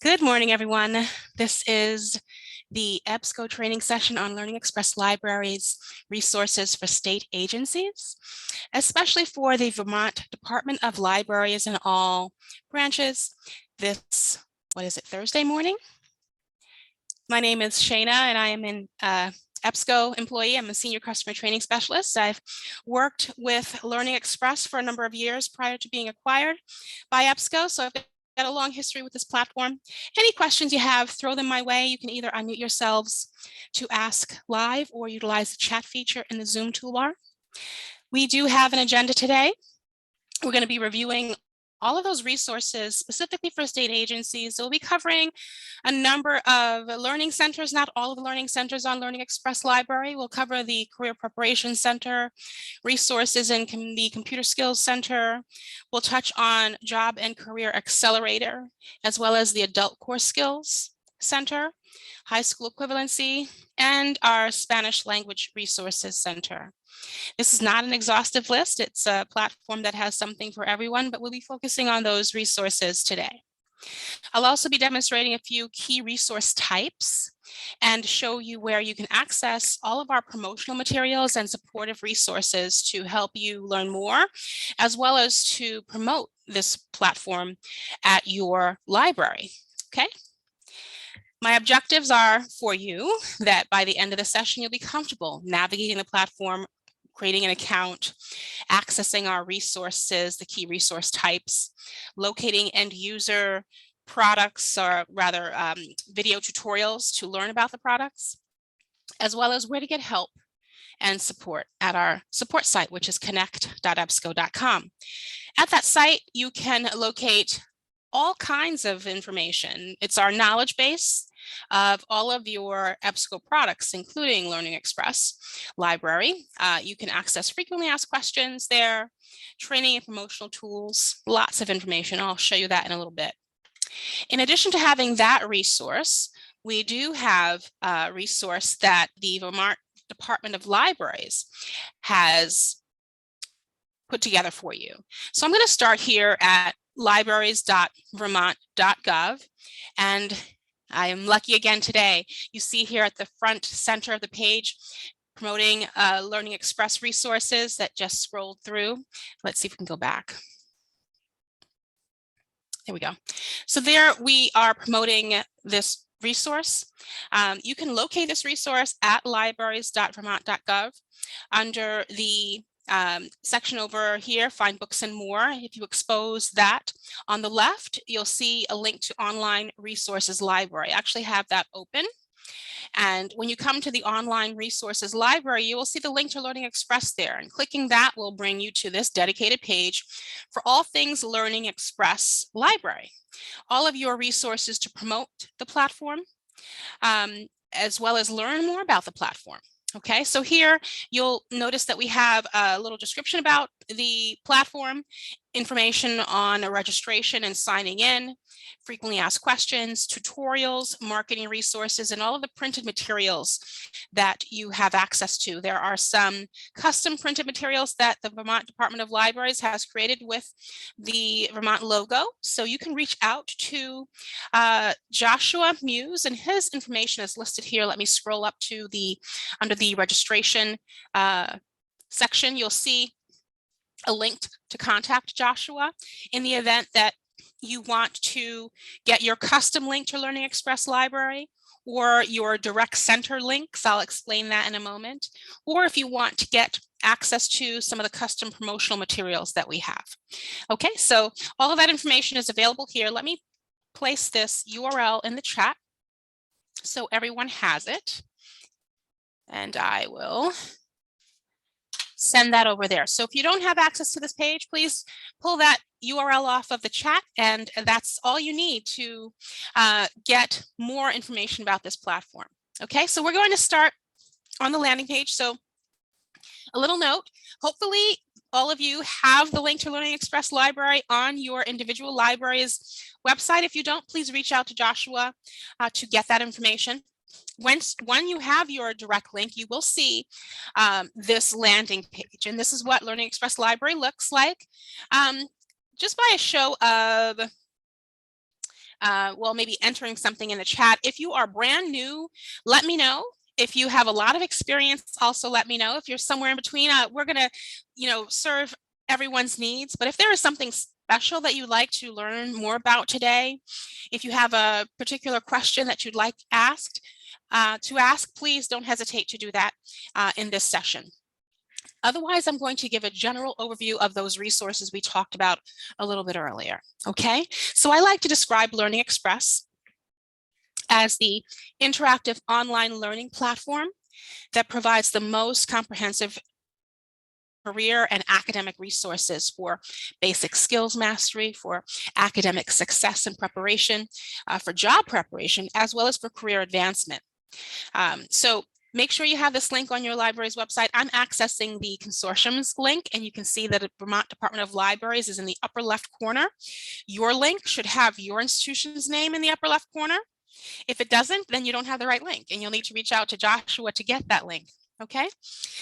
Good morning, everyone. This is the EBSCO training session on LearningExpress Library's resources for state agencies, especially for the Vermont Department of Libraries and all branches. This, Thursday morning? My name is Shayna, and I am an EBSCO employee. I'm a senior customer training specialist. I've worked with LearningExpress for a number of years prior to being acquired by EBSCO, so I've got a long history with this platform. Any questions you have, throw them my way. You can either unmute yourselves to ask live or utilize the chat feature in the Zoom toolbar. We do have an agenda today. We're going to be reviewing all of those resources specifically for state agencies. So we'll be covering a number of learning centers, not all of the learning centers on LearningExpress Library. We'll cover the Career Preparation Center, resources in the Computer Skills Center. We'll touch on Job and Career Accelerator, as well as the Adult Core Skills Center, High School Equivalency, and our Spanish Language Resources Center. This is not an exhaustive list. It's a platform that has something for everyone, but we'll be focusing on those resources today. I'll also be demonstrating a few key resource types and show you where you can access all of our promotional materials and supportive resources to help you learn more, as well as to promote this platform at your library. Okay. My objectives are for you that by the end of the session, you'll be comfortable navigating the platform, creating an account, accessing our resources, the key resource types, locating end user products, or rather video tutorials to learn about the products, as well as where to get help and support at our support site, which is connect.ebsco.com. At that site, you can locate all kinds of information. It's our knowledge base of all of your EBSCO products, including LearningExpress Library. You can access frequently asked questions there, training and promotional tools, lots of information. I'll show you that in a little bit. In addition to having that resource, we do have a resource that the Vermont Department of Libraries has put together for you. So I'm going to start here at libraries.vermont.gov, and I am lucky again today. You see here at the front center of the page, promoting LearningExpress resources that just scrolled through. Let's see if we can go back. There we go. So there we are promoting this resource. You can locate this resource at libraries.vermont.gov under the section over here, Find Books and More. If you expose that on the left, you'll see a link to Online Resources Library. I actually have that open. And when you come to the Online Resources Library, you will see the link to LearningExpress there. And clicking that will bring you to this dedicated page for all things LearningExpress Library. All of your resources to promote the platform, as well as learn more about the platform. Okay, so here you'll notice that we have a little description about the platform, information on registration and signing in, frequently asked questions, tutorials, marketing resources, and all of the printed materials that you have access to. There are some custom printed materials that the Vermont Department of Libraries has created with the Vermont logo. So you can reach out to Joshua Muse, and his information is listed here. Let me scroll up to under the registration section. You'll see a link to contact Joshua in the event that you want to get your custom link to LearningExpress Library or your direct center links. I'll explain that in a moment. Or if you want to get access to some of the custom promotional materials that we have. Okay, so all of that information is available here. Let me place this URL in the chat so everyone has it. And I will send that over there. So if you don't have access to this page, please pull that URL off of the chat, and that's all you need to get more information about this platform. Okay, so we're going to start on the landing page. So a little note, hopefully all of you have the link to LearningExpress Library on your individual library's website. If you don't, please reach out to Joshua to get that information. When you have your direct link, you will see this landing page, and this is what LearningExpress Library looks like. Just by a show of well, maybe entering something in the chat. If you are brand new, let me know. If you have a lot of experience, also let me know. If you're somewhere in between, we're going to, serve everyone's needs. But if there is something special that you'd like to learn more about today, if you have a particular question that you'd like asked, please don't hesitate to do that in this session. Otherwise, I'm going to give a general overview of those resources we talked about a little bit earlier. Okay, so I like to describe LearningExpress as the interactive online learning platform that provides the most comprehensive career and academic resources for basic skills mastery, for academic success and preparation, for job preparation, as well as for career advancement. So make sure you have this link on your library's website. I'm accessing the consortium's link, and you can see that the Vermont Department of Libraries is in the upper left corner. Your link should have your institution's name in the upper left corner. If it doesn't, then you don't have the right link, and you'll need to reach out to Joshua to get that link. Okay,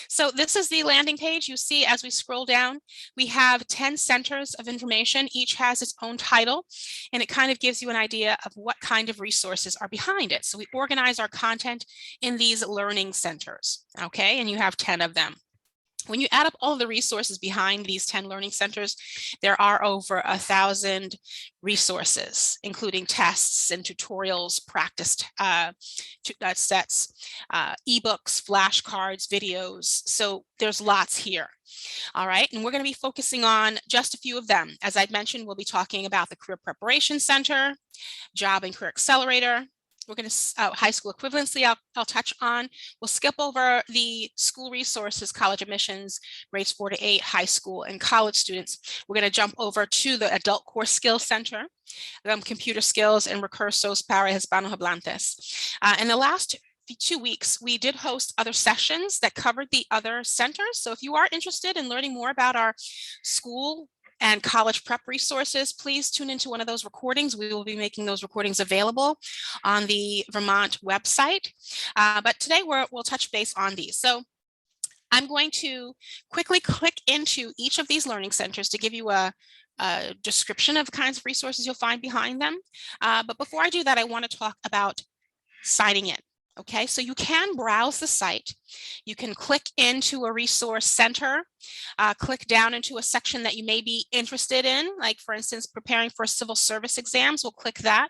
so this is the landing page. You see, as we scroll down, we have 10 centers of information. Each has its own title, and it kind of gives you an idea of what kind of resources are behind it. So we organize our content in these learning centers, okay, and you have 10 of them. When you add up all of the resources behind these 10 learning centers, there are over 1,000 resources, including tests and tutorials, practice sets, ebooks, flashcards, videos. So there's lots here. All right, and we're going to be focusing on just a few of them. As I mentioned, we'll be talking about the Career Preparation Center, Job and Career Accelerator. We're going to high school equivalency I'll touch on. We'll skip over the school resources, college admissions, grades 4 to 8, high school and college students. We're going to jump over to the Adult Core Skills Center, computer skills and recursos para hispanohablantes. In the last 2 weeks, we did host other sessions that covered the other centers. So if you are interested in learning more about our school and college prep resources, please tune into one of those recordings. We will be making those recordings available on the Vermont website. But today we'll touch base on these. So I'm going to quickly click into each of these learning centers to give you a description of the kinds of resources you'll find behind them. But before I do that, I want to talk about signing in. Okay, so you can browse the site. You can click into a resource center, click down into a section that you may be interested in, like for instance, preparing for civil service exams. We'll click that.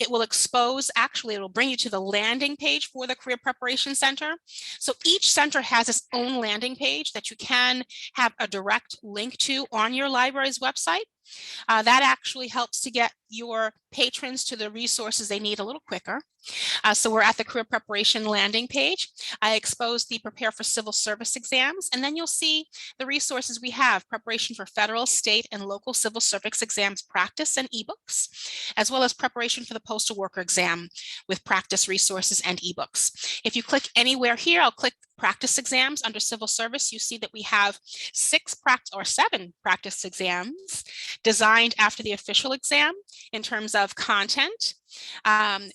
It will expose, actually, it will bring you to the landing page for the Career Preparation Center. So each center has its own landing page that you can have a direct link to on your library's website. That actually helps to get your patrons to the resources they need a little quicker. So we're at the career preparation landing page. I exposed the prepare for civil service exams, and then you'll see the resources we have: preparation for federal, state, and local civil service exams practice and ebooks, as well as preparation for the postal worker exam with practice resources and ebooks. If you click anywhere here, I'll click practice exams under civil service. You see that we have 7 practice exams designed after the official exam in terms of content.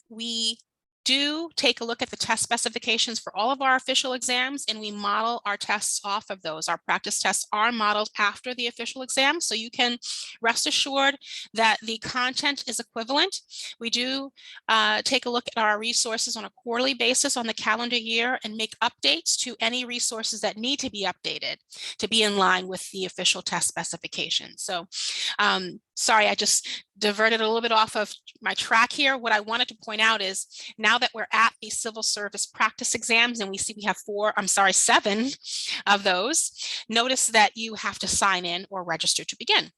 We do take a look at the test specifications for all of our official exams, and we model our tests off of those. Our practice tests are modeled after the official exam, so you can rest assured that the content is equivalent. We do take a look at our resources on a quarterly basis on the calendar year and make updates to any resources that need to be updated to be in line with the official test specifications. So sorry, I just diverted a little bit off of my track here. What I wanted to point out is now that we're at the civil service practice exams, and we see we have 7 of those, notice that you have to sign in or register to begin.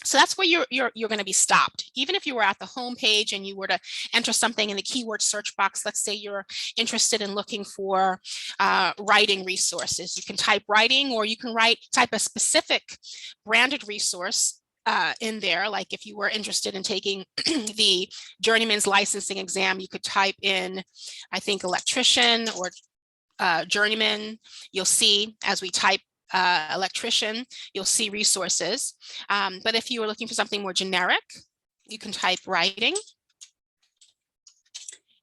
So that's where you're going to be stopped. Even if you were at the home page and you were to enter something in the keyword search box, let's say you're interested in looking for writing resources, you can type writing, or you can type a specific branded resource in there. Like if you were interested in taking the journeyman's licensing exam, you could type in, I think, electrician or journeyman. You'll see as we type electrician, you'll see resources. But if you were looking for something more generic, you can type writing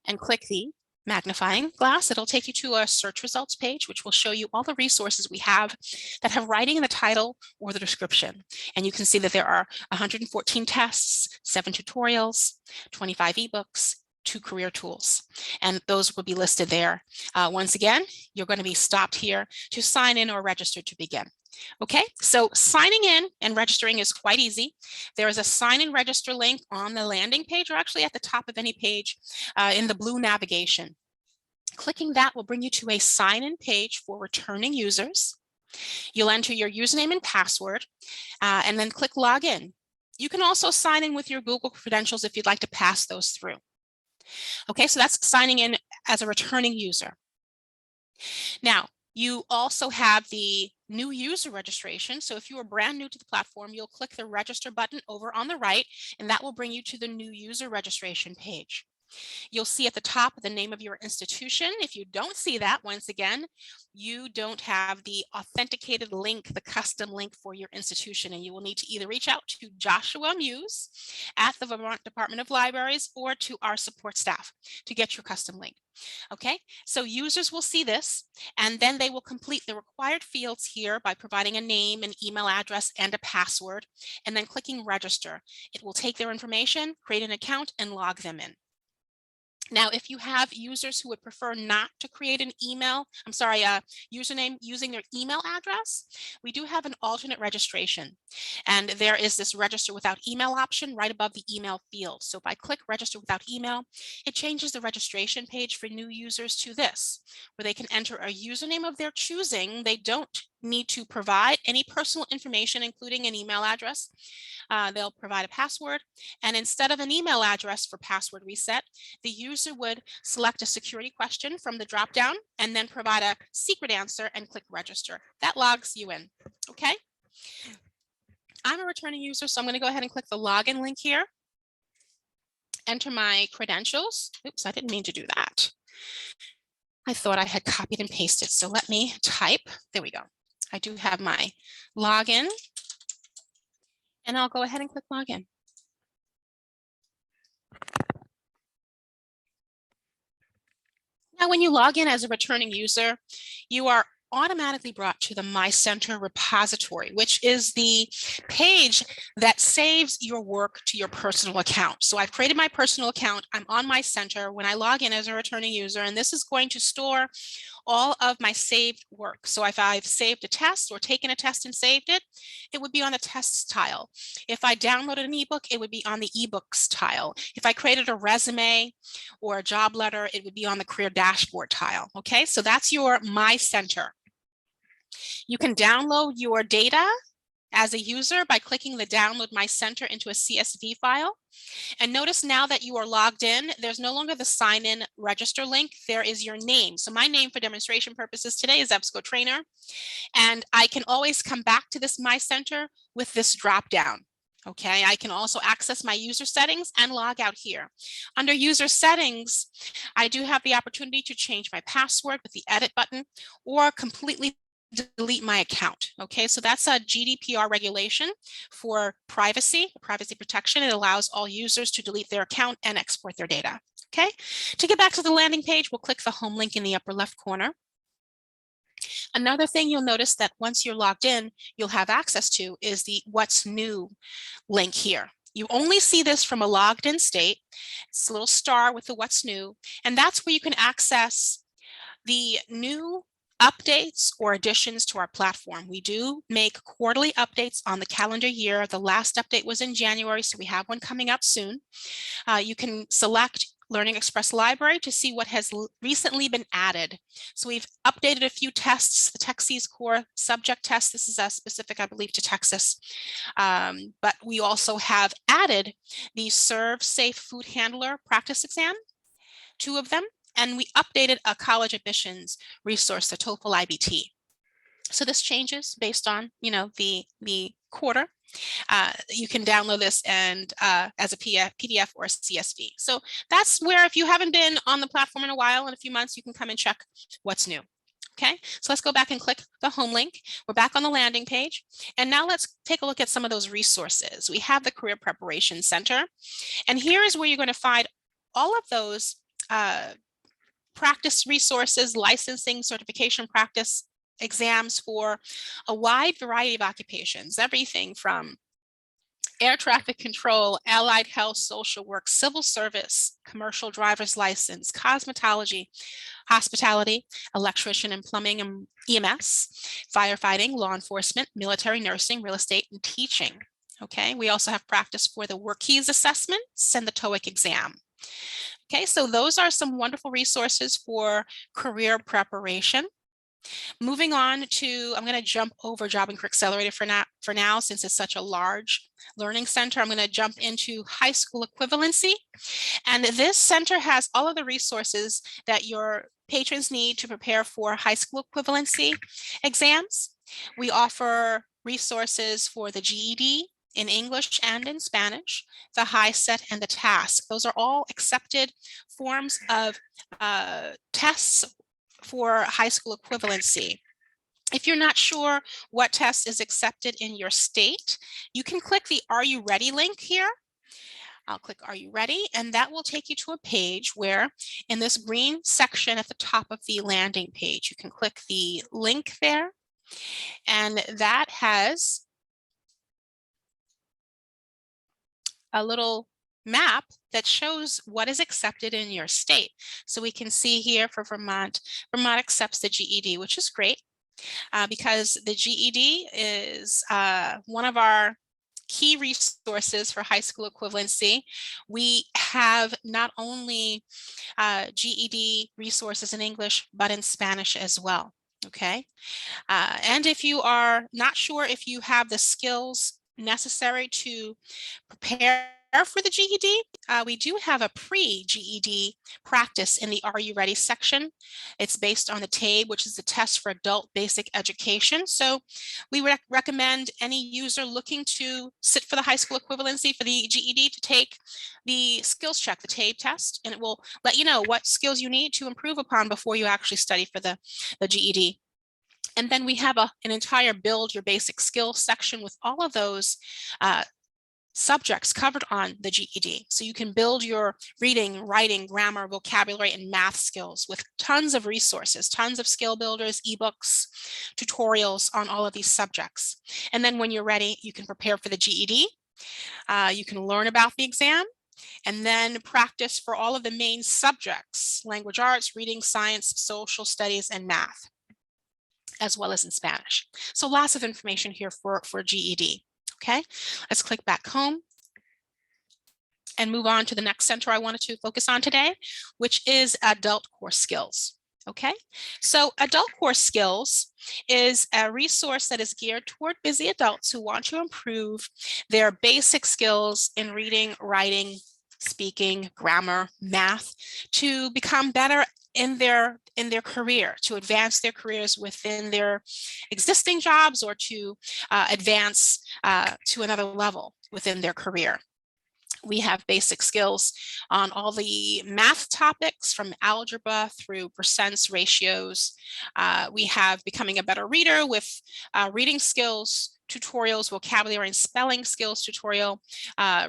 and click the magnifying glass, it'll take you to a search results page, which will show you all the resources we have that have writing in the title or the description. And you can see that there are 114 tests, 7 tutorials, 25 ebooks, 2 career tools, and those will be listed there. Once again, you're going to be stopped here to sign in or register to begin. Okay, so signing in and registering is quite easy. There is a sign and register link on the landing page, or actually at the top of any page in the blue navigation. Clicking that will bring you to a sign-in page for returning users. You'll enter your username and password and then click login. You can also sign in with your Google credentials if you'd like to pass those through. Okay, so that's signing in as a returning user. Now, you also have the new user registration. So if you are brand new to the platform, you'll click the register button over on the right, and that will bring you to the new user registration page. You'll see at the top the name of your institution. If you don't see that, once again, you don't have the authenticated link, the custom link for your institution, and you will need to either reach out to Joshua Muse at the Vermont Department of Libraries or to our support staff to get your custom link. Okay, so users will see this, and then they will complete the required fields here by providing a name, an email address, and a password, and then clicking register. It will take their information, create an account, and log them in. Now, if you have users who would prefer not to create an username using their email address, we do have an alternate registration. And there is this register without email option right above the email field. So if I click register without email, it changes the registration page for new users to this, where they can enter a username of their choosing. They don't need to provide any personal information, including an email address. They'll provide a password, and instead of an email address for password reset, the user would select a security question from the dropdown and then provide a secret answer and click register. That logs you in. Okay. I'm a returning user, so I'm going to go ahead and click the login link here. Enter my credentials. Oops, I didn't mean to do that. I thought I had copied and pasted, so let me type. There we go. I do have my login, and I'll go ahead and click login. Now, when you log in as a returning user, you are automatically brought to the My Center repository, which is the page that saves your work to your personal account. So I've created my personal account. I'm on My Center when I log in as a returning user, and this is going to store all of my saved work. So if I've saved a test or taken a test and saved it, it would be on the tests tile. If I downloaded an ebook, it would be on the ebooks tile. If I created a resume or a job letter, it would be on the career dashboard tile. Okay, so that's your My Center. You can download your data as a user by clicking the Download My Center into a CSV file. And notice now that you are logged in, there's no longer the sign in register link, there is your name. So my name for demonstration purposes today is EBSCO Trainer. And I can always come back to this My Center with this drop down. Okay, I can also access my user settings and log out here. Under user settings, I do have the opportunity to change my password with the edit button or completely delete my account. Okay, so that's a GDPR regulation for privacy protection. It allows all users to delete their account and export their data. Okay, to get back to the landing page, we'll click the home link in the upper left corner. Another thing you'll notice that once you're logged in, you'll have access to is the What's New link here. You only see this from a logged in state. It's a little star with the What's New, and that's where you can access the new updates or additions to our platform. We do make quarterly updates on the calendar year. The last update was in January, so we have one coming up soon. You can select LearningExpress Library to see what has recently been added. So we've updated a few tests, the TechSeas Core subject test. This is specific, I believe, to Texas. But we also have added the Serve Safe Food Handler practice exam, 2 of them. And we updated a college admissions resource, the TOEFL IBT. So this changes based on, the quarter. You can download this and as a PDF or a CSV. So that's where, if you haven't been on the platform in a while, in a few months, you can come and check what's new. Okay, so let's go back and click the home link. We're back on the landing page. And now let's take a look at some of those resources. We have the Career Preparation Center. And here is where you're going to find all of those practice resources, licensing, certification practice exams for a wide variety of occupations, everything from air traffic control, allied health, social work, civil service, commercial driver's license, cosmetology, hospitality, electrician and plumbing and EMS, firefighting, law enforcement, military nursing, real estate, and teaching. Okay, we also have practice for the work keys assessments and the TOEIC exam. Okay, so those are some wonderful resources for career preparation. Moving on to, I'm going to jump over Job and Career Accelerator for now, since it's such a large learning center. I'm going to jump into high school equivalency. And this center has all of the resources that your patrons need to prepare for high school equivalency exams. We offer resources for the GED in English and in Spanish, the HiSET and the TASC. Those are all accepted forms of tests for high school equivalency. If you're not sure what test is accepted in your state, you can click the Are You Ready link here. I'll click Are You Ready? And that will take you to a page where in this green section at the top of the landing page, you can click the link there. And that has a little map that shows what is accepted in your state. So we can see here for Vermont, Vermont accepts the GED, which is great because the GED is one of our key resources for high school equivalency. We have not only GED resources in English, but in Spanish as well. Okay. And if you are not sure if you have the skills necessary to prepare for the GED, we do have a pre-GED practice in the Are You Ready section. It's based on the TABE, which is the test for adult basic education. So we recommend any user looking to sit for the high school equivalency for the GED to take the skills check, the TABE test, and it will let you know what skills you need to improve upon before you actually study for the GED. And then we have an entire Build Your Basic Skills section with all of those subjects covered on the GED. So you can build your reading, writing, grammar, vocabulary, and math skills with tons of resources, tons of skill builders, ebooks, tutorials on all of these subjects. And then when you're ready, you can prepare for the GED. You can learn about the exam and then practice for all of the main subjects: language arts, reading, science, social studies, and math, as well as in Spanish. So lots of information here for GED. Okay, let's click back home and move on to the next center I wanted to focus on today, which is adult core skills. Okay, so adult core skills is a resource that is geared toward busy adults who want to improve their basic skills in reading, writing, speaking, grammar, math, to become better in their career, to advance their careers within their existing jobs, or to advance to another level within their career. We have basic skills on all the math topics from algebra through percents, ratios. We have becoming a better reader with reading skills tutorials, vocabulary and spelling skills tutorial,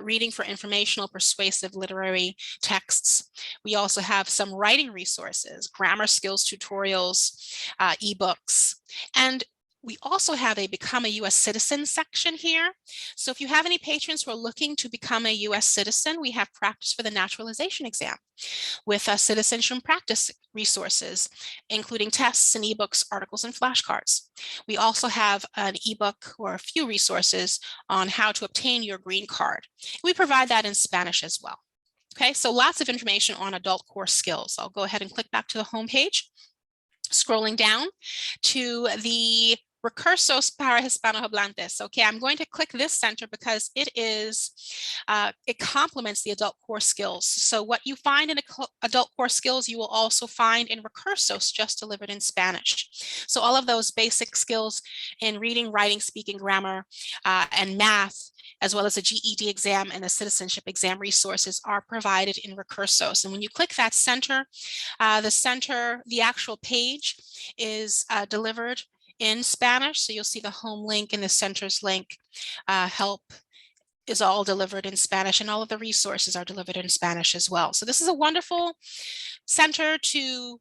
reading for informational, persuasive, literary texts. We also have some writing resources, grammar skills tutorials, ebooks, and we also have a Become a U.S. Citizen section here. So if you have any patrons who are looking to become a U.S. citizen, we have practice for the naturalization exam with citizenship practice resources, including tests and ebooks, articles, and flashcards. We also have an ebook or a few resources on how to obtain your green card. We provide that in Spanish as well. Okay, so lots of information on adult core skills. I'll go ahead and click back to the home page. Scrolling down to the Recursos para Hispanohablantes. Okay, I'm going to click this center because it complements the adult core skills. So what you find in adult core skills, you will also find in Recursos, just delivered in Spanish. So all of those basic skills in reading, writing, speaking, grammar, and math, as well as the GED exam and the citizenship exam resources, are provided in Recursos. And when you click that center, the actual page is delivered in Spanish. So you'll see the home link and the center's link. Help is all delivered in Spanish, and all of the resources are delivered in Spanish as well. So this is a wonderful center to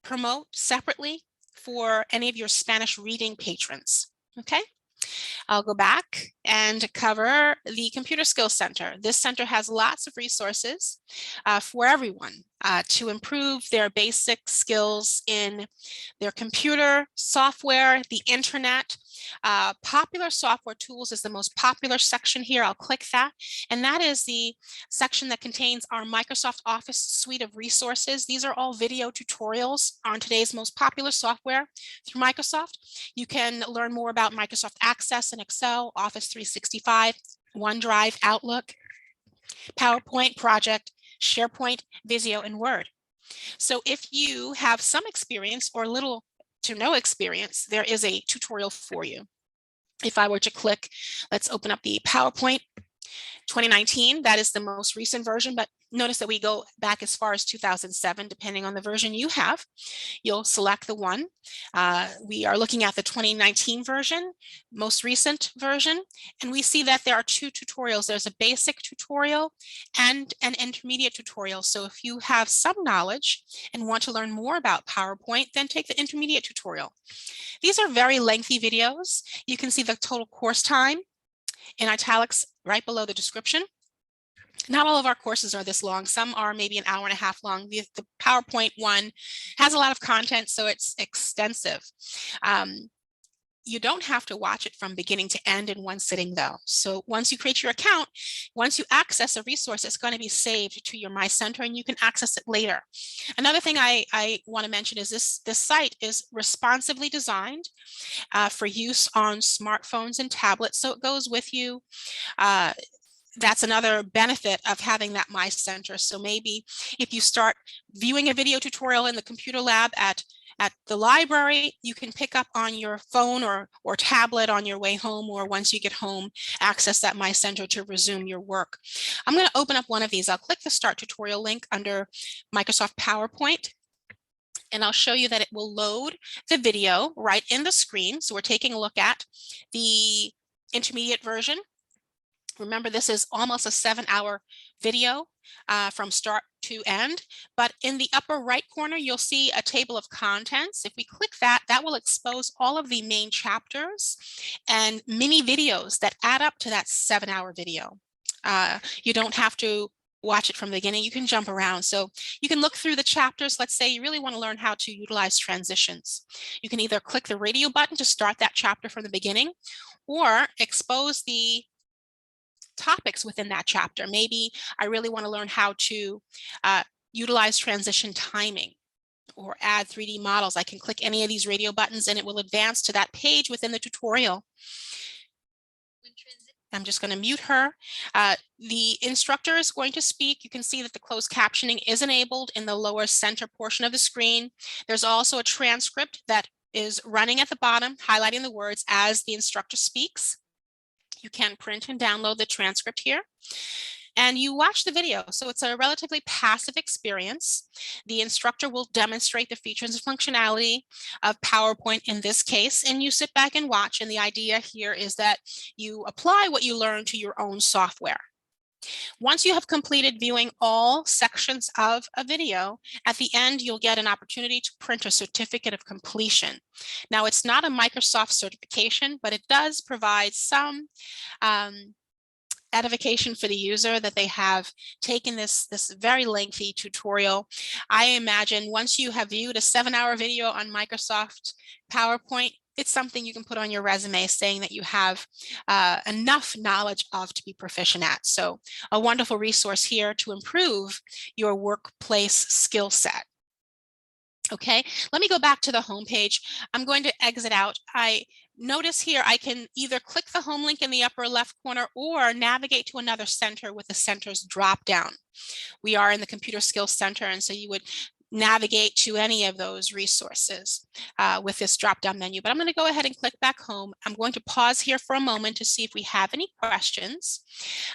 promote separately for any of your Spanish reading patrons. Okay. I'll go back and cover the Computer Skills Center. This center has lots of resources for everyone to improve their basic skills in their computer, software, the internet. Popular software tools is the most popular section here. I'll click that. And that is the section that contains our Microsoft Office suite of resources. These are all video tutorials on today's most popular software through Microsoft. You can learn more about Microsoft Access and Excel, Office 365, OneDrive, Outlook, PowerPoint, Project, SharePoint, Visio, and Word. So if you have some experience or little to no experience, there is a tutorial for you. If I were to click, let's open up the PowerPoint 2019, that is the most recent version, but notice that we go back as far as 2007, depending on the version you have. You'll select the one. We are looking at the 2019 version, most recent version, and we see that there are two tutorials. There's a basic tutorial and an intermediate tutorial. So if you have some knowledge and want to learn more about PowerPoint, then take the intermediate tutorial. These are very lengthy videos. You can see the total course time in italics right below the description. Not all of our courses are this long. Some are maybe an hour and a half long. The PowerPoint one has a lot of content, so it's extensive. You don't have to watch it from beginning to end in one sitting though. So once you create your account, once you access a resource, it's going to be saved to your My Center and you can access it later. Another thing I want to mention is this site is responsively designed for use on smartphones and tablets. So it goes with you. That's another benefit of having that My Center. So maybe if you start viewing a video tutorial in the computer lab at the library, you can pick up on your phone or tablet on your way home, or once you get home, access that My Center to resume your work. I'm going to open up one of these. I'll click the Start Tutorial link under Microsoft PowerPoint, and I'll show you that it will load the video right in the screen. So we're taking a look at the intermediate version. Remember, this is almost a 7-hour video from start to end, but in the upper right corner, you'll see a table of contents. If we click that, that will expose all of the main chapters and mini videos that add up to that 7-hour video. You don't have to watch it from the beginning. You can jump around. So you can look through the chapters. Let's say you really want to learn how to utilize transitions. You can either click the radio button to start that chapter from the beginning, or expose the topics within that chapter. Maybe I really want to learn how to utilize transition timing or add 3D models. I can click any of these radio buttons and it will advance to that page within the tutorial. I'm just going to mute her. The instructor is going to speak. You can see that the closed captioning is enabled in the lower center portion of the screen. There's also a transcript that is running at the bottom, highlighting the words as the instructor speaks. You can print and download the transcript here, and you watch the video. So it's a relatively passive experience. The instructor will demonstrate the features and functionality of PowerPoint in this case, and you sit back and watch. And the idea here is that you apply what you learn to your own software. Once you have completed viewing all sections of a video, at the end, you'll get an opportunity to print a certificate of completion. Now, it's not a Microsoft certification, but it does provide some edification for the user that they have taken this very lengthy tutorial. I imagine once you have viewed a 7-hour video on Microsoft PowerPoint, it's something you can put on your resume saying that you have enough knowledge of to be proficient at. So a wonderful resource here to improve your workplace skill set. Okay, let me go back to the home page. I'm going to exit out. I notice here I can either click the home link in the upper left corner or navigate to another center with the center's drop down. We are in the Computer Skills Center, and so you would navigate to any of those resources with this drop-down menu. But I'm going to go ahead and click back home. I'm going to pause here for a moment to see if we have any questions.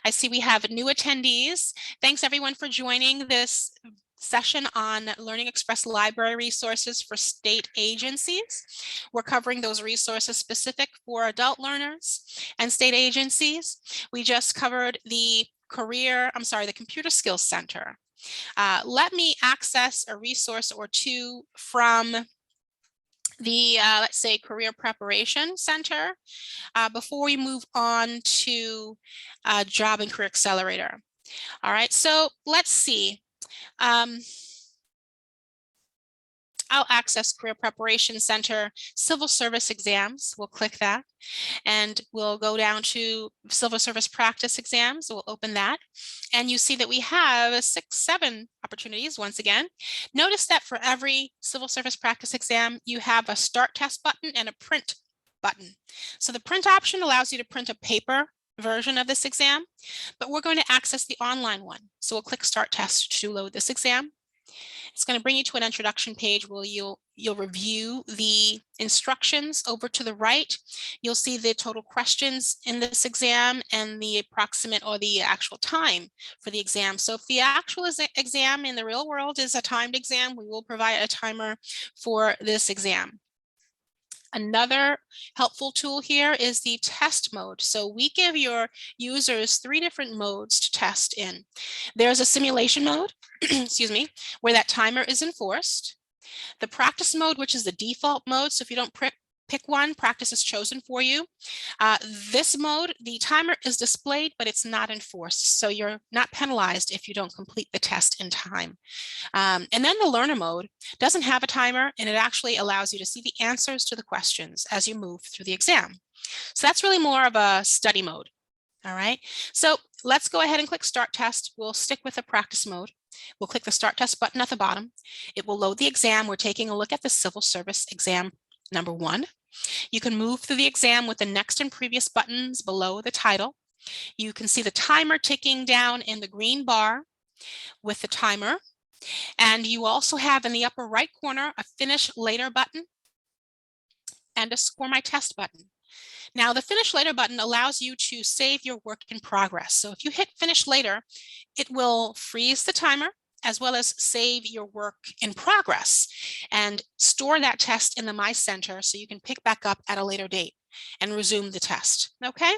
I see we have new attendees. Thanks everyone for joining this session on LearningExpress Library resources for state agencies. We're covering those resources specific for adult learners and state agencies. We just covered the Computer Skills Center. Let me access a resource or two from the, let's say, Career Preparation Center before we move on to Job and Career Accelerator. All right, so let's see. I'll access Career Preparation Center Civil Service exams. We'll click that and we'll go down to Civil Service Practice exams. We'll open that and you see that we have 7 opportunities once again. Notice that for every Civil Service Practice exam, you have a Start Test button and a Print button. So the print option allows you to print a paper version of this exam, but we're going to access the online one. So we'll click Start Test to load this exam. It's going to bring you to an introduction page where you'll review the instructions. Over to the right, you'll see the total questions in this exam and the approximate or the actual time for the exam. So if the actual exam in the real world is a timed exam, we will provide a timer for this exam. Another helpful tool here is the test mode. So we give your users 3 different modes to test in. There's a simulation mode, excuse me, where that timer is enforced. The practice mode, which is the default mode. So if you don't pick one, practice is chosen for you. This mode, the timer is displayed, but it's not enforced. So you're not penalized if you don't complete the test in time. And then the learner mode doesn't have a timer, and it actually allows you to see the answers to the questions as you move through the exam. So that's really more of a study mode. All right, so let's go ahead and click Start Test. We'll stick with the practice mode. We'll click the Start Test button at the bottom. It will load the exam. We're taking a look at the Civil Service exam number 1. You can move through the exam with the next and previous buttons below the title. You can see the timer ticking down in the green bar with the timer. And you also have in the upper right corner a Finish Later button and a Score My Test button. Now the Finish Later button allows you to save your work in progress. So if you hit Finish Later, it will freeze the timer as well as save your work in progress and store that test in the My Center so you can pick back up at a later date and resume the test. Okay,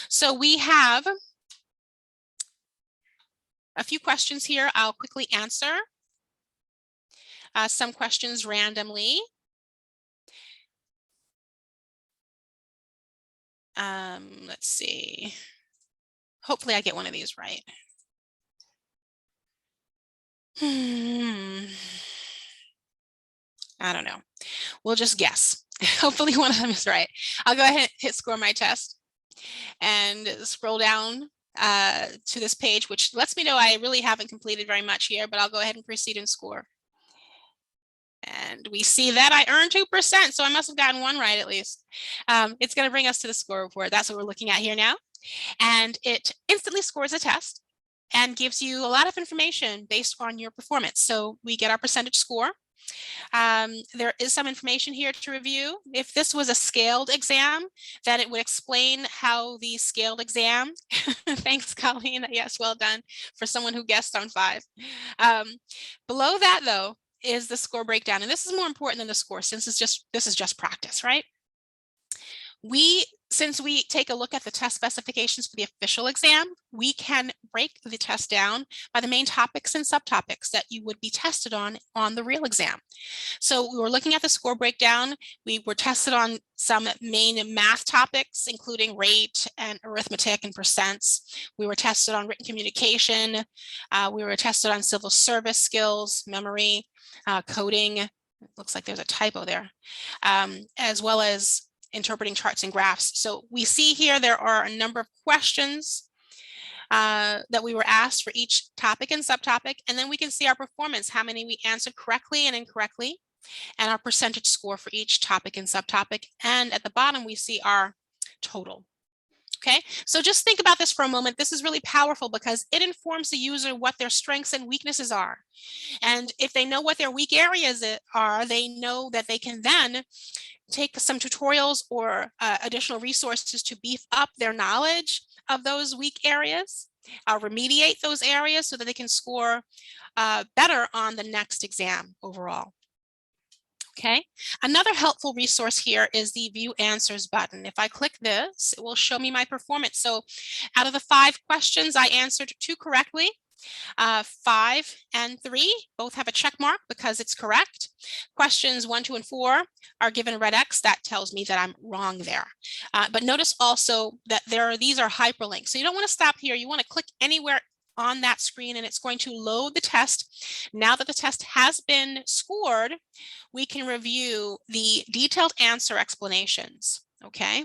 so we have a few questions here. I'll quickly answer some questions randomly. Let's see. Hopefully I get one of these right. I don't know. We'll just guess. Hopefully one of them is right. I'll go ahead and hit Score My Test and scroll down to this page, which lets me know I really haven't completed very much here, but I'll go ahead and proceed and score. And we see that I earned 2%, so I must have gotten one right at least. It's going to bring us to the score report. That's what we're looking at here now. And it instantly scores a test and gives you a lot of information based on your performance. So we get our percentage score. There is some information here to review. If this was a scaled exam, then it would explain how the scaled exam, thanks Colleen, yes, well done for someone who guessed on 5. Below that though, is the score breakdown. And this is more important than the score since this is just practice, right? Since we take a look at the test specifications for the official exam, we can break the test down by the main topics and subtopics that you would be tested on the real exam. So we were looking at the score breakdown. We were tested on some main math topics, including rate and arithmetic and percents. We were tested on written communication. We were tested on civil service skills, memory, coding. It looks like there's a typo there, as well as interpreting charts and graphs. So we see here there are a number of questions that we were asked for each topic and subtopic, and then we can see our performance, how many we answered correctly and incorrectly, and our percentage score for each topic and subtopic. And at the bottom, we see our total. Okay, so just think about this for a moment. This is really powerful because it informs the user what their strengths and weaknesses are. And if they know what their weak areas are, they know that they can then take some tutorials or additional resources to beef up their knowledge of those weak areas, remediate those areas so that they can score better on the next exam overall. Okay, another helpful resource here is the View Answers button. If I click this, it will show me my performance. So out of the 5 questions, I answered 2 correctly. 5 and 3 both have a check mark because it's correct. Questions 1, 2, and 4 are given a red X. That tells me that I'm wrong there. But notice also that these are hyperlinks. So you don't want to stop here. You want to click anywhere on that screen and it's going to load the test. Now that the test has been scored, we can review the detailed answer explanations. Okay,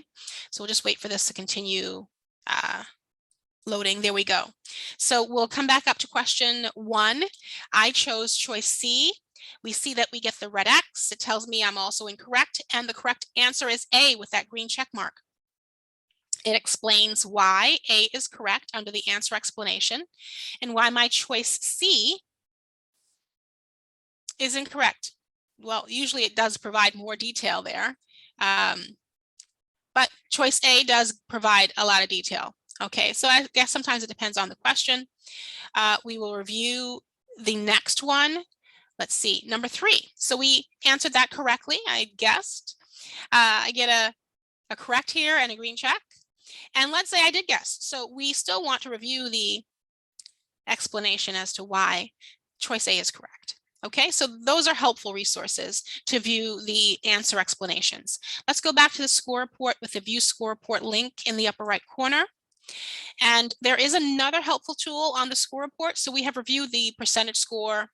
so we'll just wait for this to continue loading. There we go. So we'll come back up to question 1. I chose choice C. We see that we get the red X. It tells me I'm also incorrect, and the correct answer is A with that green check mark. It explains why A is correct under the answer explanation and why my choice C is incorrect. Well, usually it does provide more detail there, but choice A does provide a lot of detail. Okay, so I guess sometimes it depends on the question. We will review the next one. Let's see, number 3. So we answered that correctly, I guessed. I get a correct here and a green check. And let's say I did guess. So we still want to review the explanation as to why choice A is correct. Okay, so those are helpful resources to view the answer explanations. Let's go back to the score report with the view score report link in the upper right corner. And there is another helpful tool on the score report. So we have reviewed the percentage score,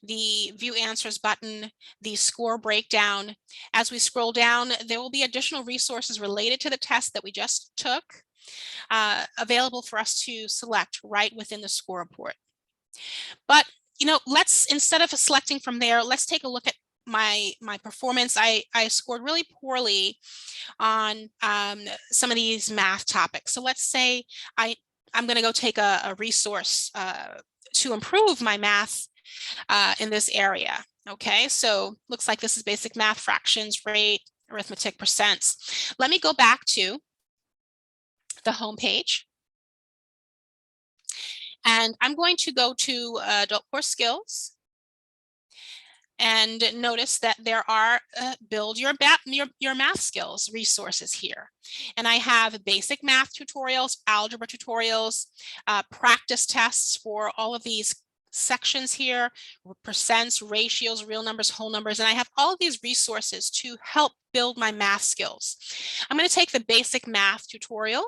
the view answers button, the score breakdown. As we scroll down, there will be additional resources related to the test that we just took, available for us to select right within the score report. But let's, instead of selecting from there, let's take a look at my performance. I scored really poorly on some of these math topics. So let's say I'm going to go take a resource to improve my math in this area. Okay, so looks like this is basic math, fractions, rate, arithmetic, percents. Let me go back to the home page. And I'm going to go to adult course skills. And notice that there are build your math skills resources here. And I have basic math tutorials, algebra tutorials, practice tests for all of these sections here, percents, ratios, real numbers, whole numbers, and I have all of these resources to help build my math skills. I'm going to take the basic math tutorial.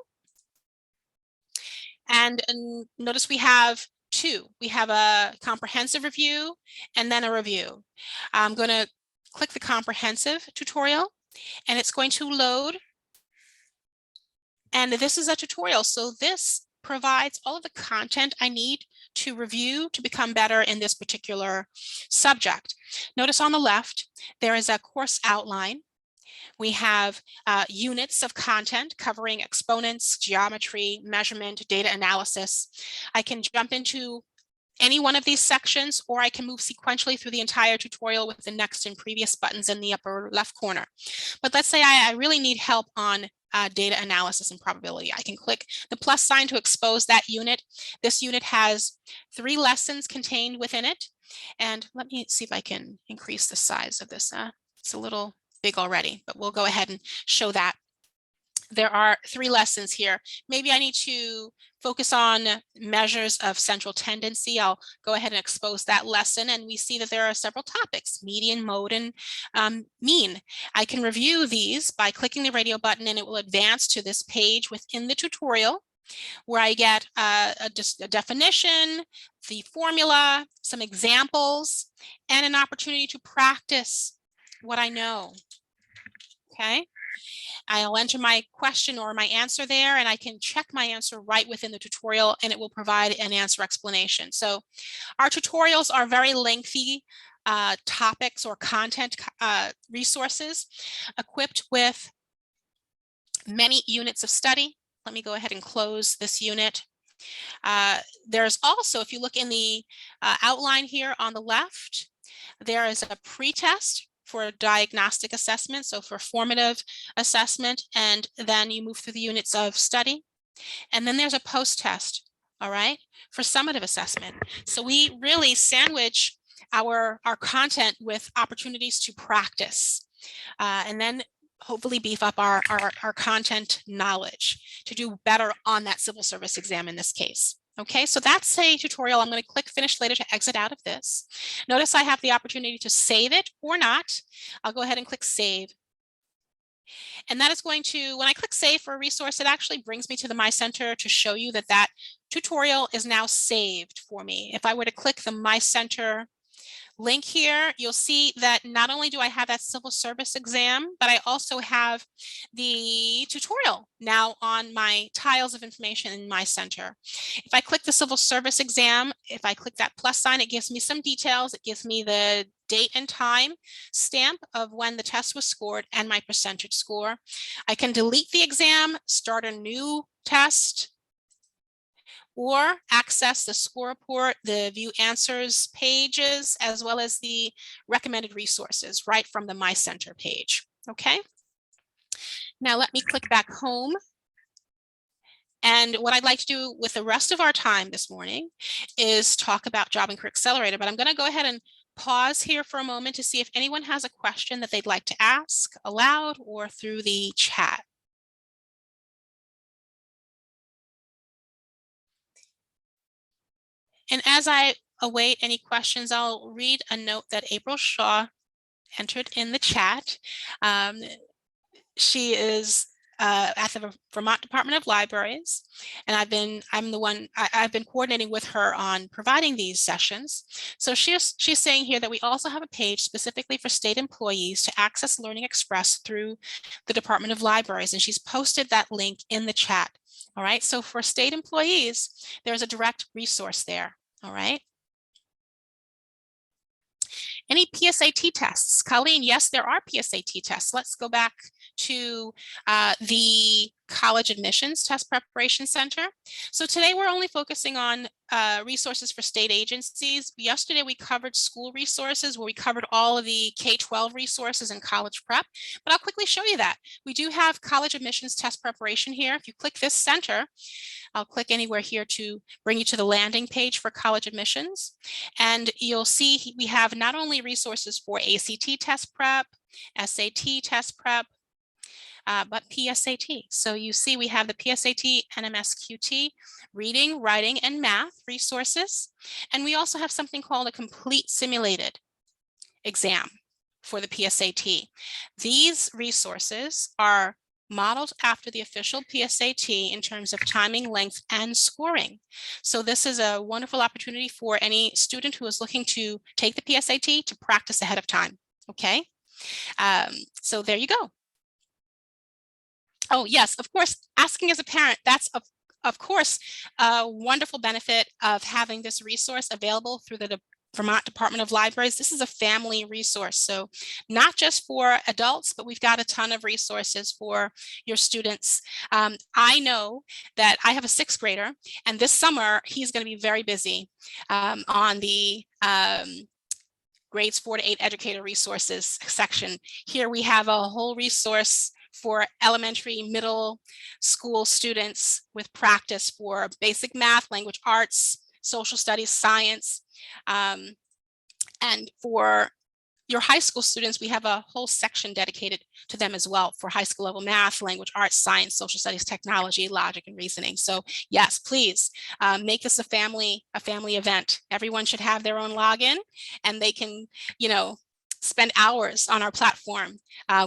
And notice we have 2. We have a comprehensive review and then a review. I'm going to click the comprehensive tutorial and it's going to load. And this is a tutorial. So this provides all of the content I need to review to become better in this particular subject. Notice on the left, there is a course outline. We have units of content covering exponents, geometry, measurement, data analysis. I can jump into any one of these sections, or I can move sequentially through the entire tutorial with the next and previous buttons in the upper left corner. But let's say I really need help on data analysis and probability. I can click the plus sign to expose that unit. This unit has 3 lessons contained within it. And let me see if I can increase the size of this. It's a little big already, but we'll go ahead and show that. There are 3 lessons here. Maybe I need to focus on measures of central tendency. I'll go ahead and expose that lesson, and we see that there are several topics: median, mode, and mean. I can review these by clicking the radio button, and it will advance to this page within the tutorial where I get just a definition, the formula, some examples, and an opportunity to practice what I know. Okay. I'll enter my question or my answer there, and I can check my answer right within the tutorial, and it will provide an answer explanation. So our tutorials are very lengthy topics or content resources equipped with many units of study. Let me go ahead and close this unit. There's also, if you look in the outline here on the left, there is a pre-test for diagnostic assessment, so for formative assessment, and then you move through the units of study. And then there's a post-test, all right, for summative assessment. So we really sandwich our content with opportunities to practice, and then hopefully beef up our content knowledge to do better on that civil service exam in this case. Okay, so that's a tutorial. I'm going to click Finish Later to exit out of this. Notice I have the opportunity to save it or not. I'll go ahead and click Save. And that is going to, when I click Save for a resource, it actually brings me to the My Center to show you that that tutorial is now saved for me. If I were to click the My Center link here, you'll see that not only do I have that civil service exam, but I also have the tutorial now on my tiles of information in My Center. If I click the civil service exam, if I click that plus sign, it gives me some details. It gives me the date and time stamp of when the test was scored and my percentage score. I can delete the exam, start a new test, or access the score report, the view answers pages, as well as the recommended resources right from the My Center page. Okay. Now let me click back home. And what I'd like to do with the rest of our time this morning is talk about Job and Career Accelerator, but I'm going to go ahead and pause here for a moment to see if anyone has a question that they'd like to ask aloud or through the chat. And as I await any questions, I'll read a note that April Shaw entered in the chat. She is at the Vermont Department of Libraries, and I've been coordinating with her on providing these sessions. So she's saying here that we also have a page specifically for state employees to access LearningExpress through the Department of Libraries, and she's posted that link in the chat. All right, so for state employees, there's a direct resource there. All right. Any PSAT tests? Colleen, yes, there are PSAT tests. Let's go back to the College Admissions Test Preparation Center. So today we're only focusing on resources for state agencies. Yesterday we covered school resources where we covered all of the K-12 resources and college prep, but I'll quickly show you that. We do have College Admissions Test Preparation here. If you click this center, I'll click anywhere here to bring you to the landing page for college admissions. And you'll see we have not only resources for ACT test prep, SAT test prep, but PSAT. So you see we have the PSAT, NMSQT, reading, writing, and math resources. And we also have something called a complete simulated exam for the PSAT. These resources are modeled after the official PSAT in terms of timing, length, and scoring. So this is a wonderful opportunity for any student who is looking to take the PSAT to practice ahead of time. Okay, so there you go. Oh yes, of course, asking as a parent, that's of course a wonderful benefit of having this resource available through the Vermont Department of Libraries. This is a family resource, so not just for adults, but we've got a ton of resources for your students. I know that I have a 6th grader, and this summer he's going to be very busy on the grades 4 to 8 educator resources section. Here we have a whole resource for elementary, middle school students with practice for basic math, language arts, social studies, science. And for your high school students, we have a whole section dedicated to them as well for high school level math, language arts, science, social studies, technology, logic, and reasoning. So yes, please make this a family event. Everyone should have their own login, and they can, spend hours on our platform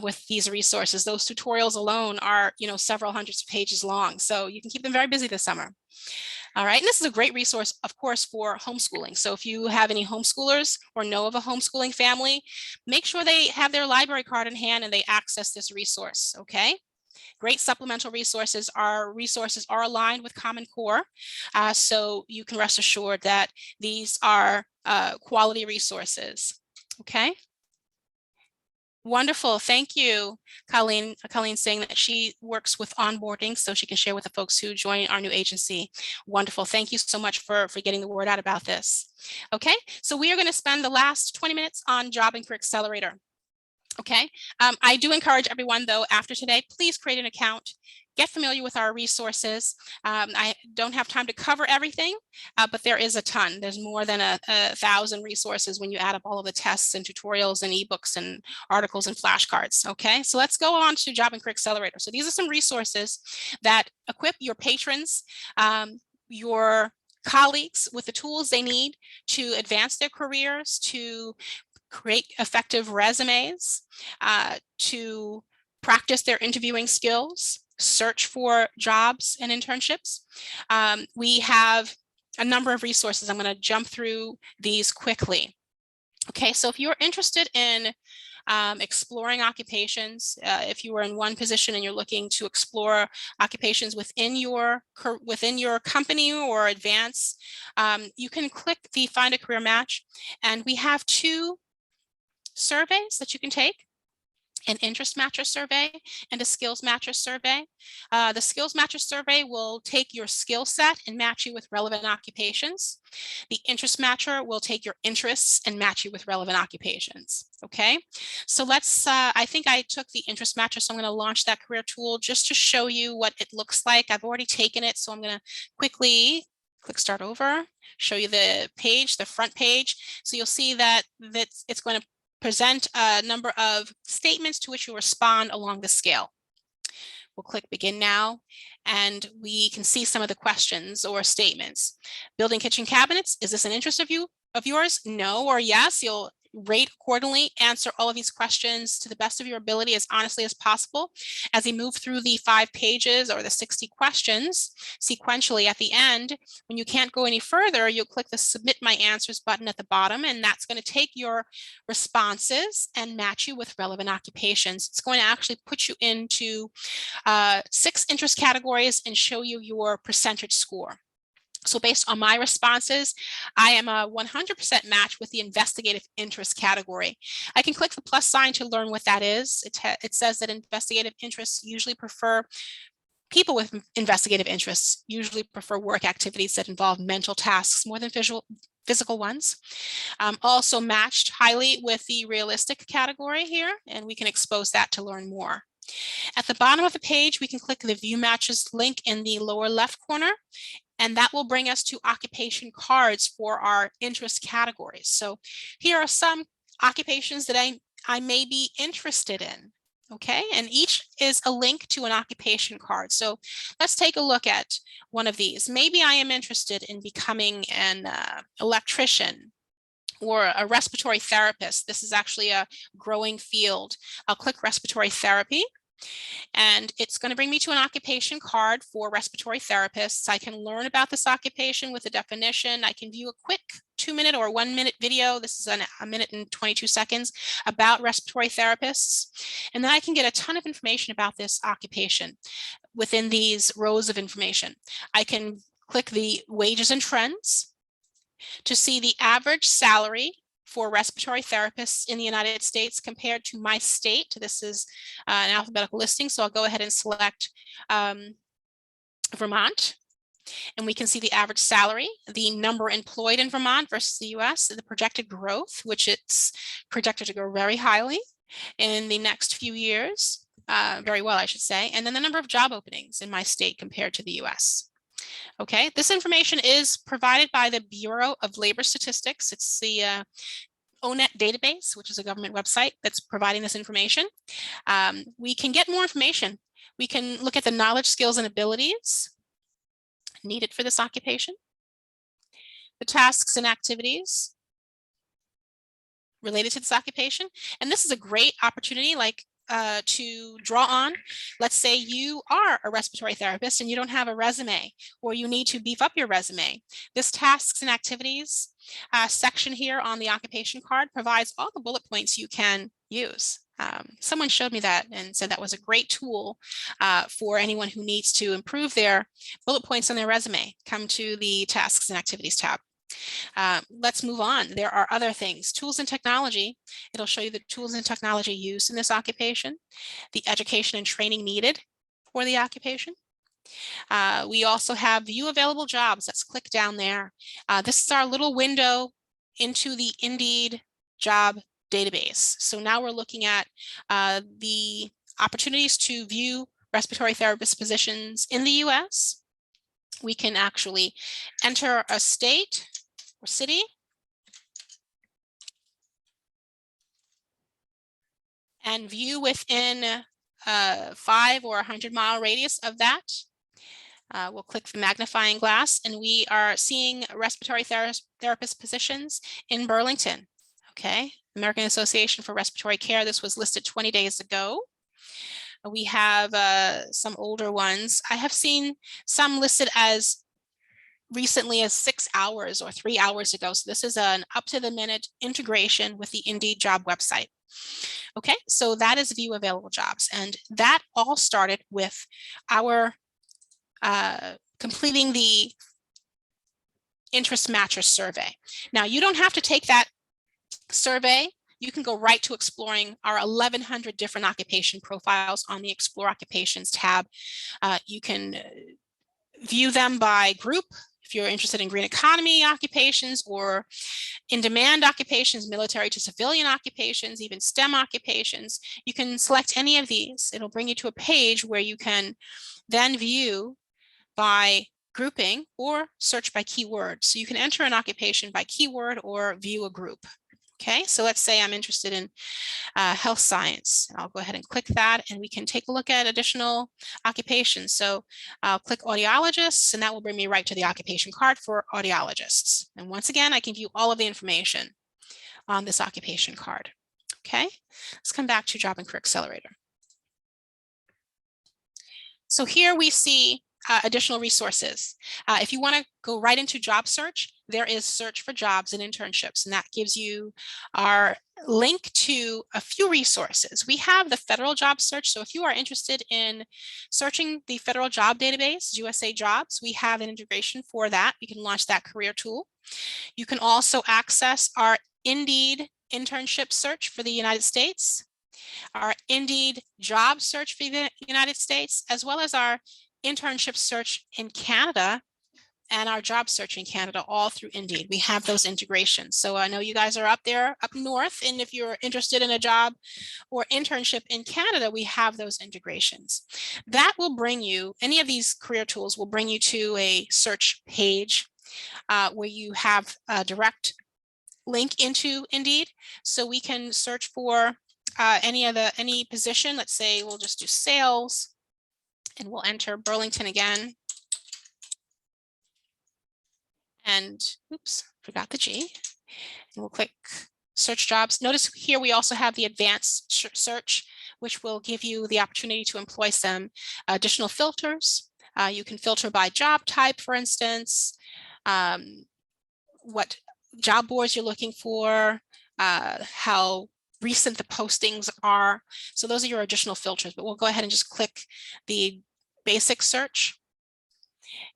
with these resources. Those tutorials alone are, several hundreds of pages long. So you can keep them very busy this summer. All right, and this is a great resource, of course, for homeschooling. So if you have any homeschoolers or know of a homeschooling family, make sure they have their library card in hand and they access this resource, okay? Great supplemental resources. Our resources are aligned with Common Core, so you can rest assured that these are quality resources, okay? Wonderful. Thank you, Colleen. Colleen's saying that she works with onboarding so she can share with the folks who join our new agency. Wonderful. Thank you so much for getting the word out about this. Okay, so we are going to spend the last 20 minutes on Job and Career Accelerator. Okay, I do encourage everyone, though, after today, please create an account. Get familiar with our resources. I don't have time to cover everything, but there is a ton. There's more than a 1,000 resources when you add up all of the tests and tutorials and ebooks and articles and flashcards. Okay, so let's go on to Job and Career Accelerator. So these are some resources that equip your patrons, your colleagues with the tools they need to advance their careers, to create effective resumes, to practice their interviewing skills, search for jobs and internships. We have a number of resources. I'm going to jump through these quickly. Okay, so if you're interested in exploring occupations, if you are in one position and you're looking to explore occupations within your company or advance, you can click the Find a Career Match, and we have 2 surveys that you can take: an interest matcher survey and a skills matcher survey. The skills matcher survey will take your skill set and match you with relevant occupations. The interest matcher will take your interests and match you with relevant occupations. Okay, so let's, I think I took the interest matcher, so I'm going to launch that career tool just to show you what it looks like. I've already taken it, so I'm going to quickly click start over, show you the page, the front page. So you'll see that it's going to present a number of statements to which you respond along the scale. We'll click begin now, and we can see some of the questions or statements. Building kitchen cabinets, is this an interest of yours? No or yes. You'll rate accordingly, answer all of these questions to the best of your ability as honestly as possible. As you move through the 5 pages or the 60 questions sequentially, at the end, when you can't go any further, you'll click the Submit My Answers button at the bottom, and that's going to take your responses and match you with relevant occupations. It's going to actually put you into 6 interest categories and show you your percentage score. So based on my responses, I am a 100% match with the investigative interest category. I can click the plus sign to learn what that is. It says that investigative interests usually prefer people with investigative interests usually prefer work activities that involve mental tasks more than physical ones. Also matched highly with the realistic category here, and we can expose that to learn more. At the bottom of the page, we can click the View Matches link in the lower left corner, and that will bring us to occupation cards for our interest categories. So here are some occupations that I may be interested in. Okay, and each is a link to an occupation card. So let's take a look at one of these. Maybe I am interested in becoming an electrician or a respiratory therapist. This is actually a growing field. I'll click respiratory therapy, and it's going to bring me to an occupation card for respiratory therapists. I can learn about this occupation with a definition. I can view a quick 2-minute or 1-minute video. This is a minute and 22 seconds about respiratory therapists. And then I can get a ton of information about this occupation within these rows of information. I can click the wages and trends to see the average salary for respiratory therapists in the United States compared to my state. This is an alphabetical listing, so I'll go ahead and select Vermont, and we can see the average salary, the number employed in Vermont versus the US, the projected growth, which it's projected to grow very highly in the next few years, very well, I should say, and then the number of job openings in my state compared to the US. Okay, this information is provided by the Bureau of Labor Statistics. It's the ONET database, which is a government website that's providing this information. We can get more information. We can look at the knowledge, skills, and abilities needed for this occupation, the tasks and activities related to this occupation. And this is a great opportunity, to draw on. Let's say you are a respiratory therapist and you don't have a resume, or you need to beef up your resume. This tasks and activities section here on the occupation card provides all the bullet points you can use. Someone showed me that and said that was a great tool for anyone who needs to improve their bullet points on their resume. Come to the tasks and activities tab. Let's move on. There are other things. Tools and technology. It'll show you the tools and technology used in this occupation, the education and training needed for the occupation. We also have view available jobs. Let's click down there. This is our little window into the Indeed job database. So now we're looking at the opportunities to view respiratory therapist positions in the US. We can actually enter a state or city and view within a 5 or 100-mile radius of that. We'll click the magnifying glass, and we are seeing respiratory therapist positions in Burlington. Okay, American Association for Respiratory Care. This was listed 20 days ago. We have some older ones. I have seen some listed as recently as 6 hours or 3 hours ago. So this is an up-to-the-minute integration with the Indeed job website. Okay, so that is view available jobs. And that all started with our completing the interest matcher survey. Now, you don't have to take that survey. You can go right to exploring our 1,100 different occupation profiles on the Explore Occupations tab. You can view them by group if you're interested in green economy occupations or in-demand occupations, military to civilian occupations, even STEM occupations. You can select any of these. It'll bring you to a page where you can then view by grouping or search by keyword. So you can enter an occupation by keyword or view a group. Okay, so let's say I'm interested in health science. I'll go ahead and click that, and we can take a look at additional occupations. So I'll click audiologists, and that will bring me right to the occupation card for audiologists. And once again, I can view all of the information on this occupation card. Okay, let's come back to Job and Career Accelerator. So here we see additional resources. If you want to go right into job search, there is search for jobs and internships, and that gives you our link to a few resources. We have the federal job search. So if you are interested in searching the federal job database, USA Jobs, we have an integration for that. You can launch that career tool. You can also access our Indeed internship search for the United States, our Indeed job search for the United States, as well as our internship search in Canada and our job search in Canada, all through Indeed. We have those integrations. So I know you guys are up there, up north, and if you're interested in a job or internship in Canada, we have those integrations. That will bring you, any of these career tools will bring you to a search page where you have a direct link into Indeed. So we can search for any position. Let's say we'll just do sales, and we'll enter Burlington again. And oops, forgot the G. And we'll click search jobs. Notice here we also have the advanced search, which will give you the opportunity to employ some additional filters. You can filter by job type, for instance, what job boards you're looking for, how recent the postings are. So those are your additional filters, but we'll go ahead and just click the basic search.